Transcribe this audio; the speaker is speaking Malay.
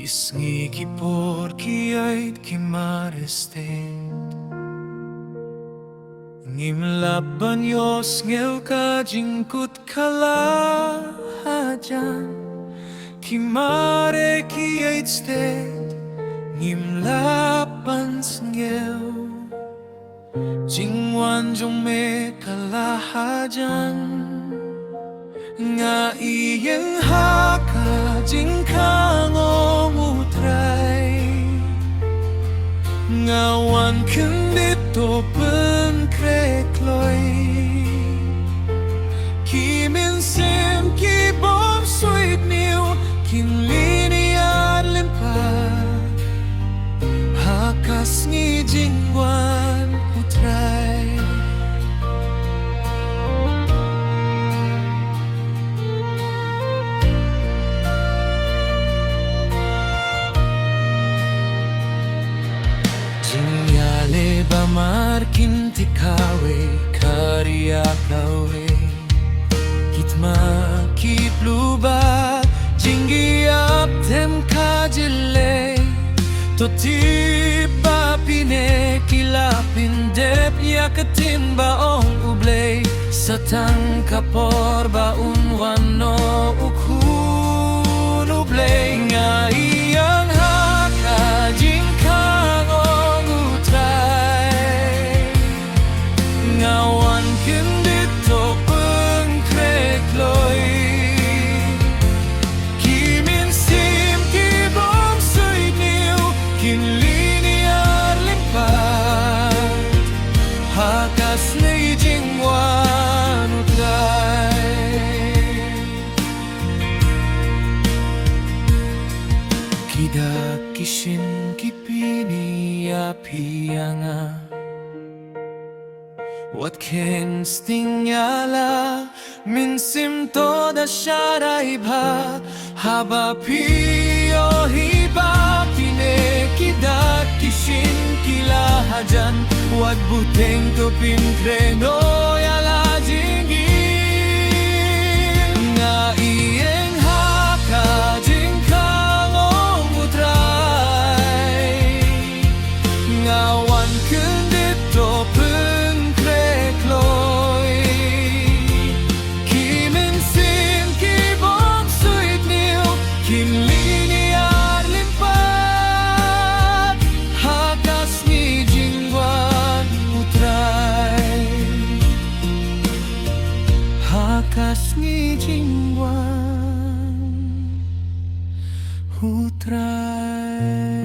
Isngi ki por ki ait ki marestet Ngim laban yos ngel ka jingkut kala hajan Ki mare ki ait stet Ngim laban ngel Jingwan jong me kala hajan Nga iyeng haka jingkang utray Ngawan kendito pen krekloy Kimin sim ki bom suit niu Kin linian limpat Hakas ngi jingwan utray Jingyale ba markin tikawe karya kawe Kitma kipluba jingi up tem kajile Toti ba pine kilapin dep yakatin ba ong ublay Satang kapor ba unwano ukun ublay Nga iyang haka jingkang Ngawan kendito peng krekloy Kimin sim ki bom suit niu Kin liniar limpat Hakas na jingwan utay Kida kishin kipini apiyanga What can sting yala Minsim toda sharay ba Haba piyo hiba Pinekidat kishin kilahajan Wag buteng tupin kreno yala jingin Nga iyeng haka jingkang utray Ngawan kendito Hakas ngi jingwan utray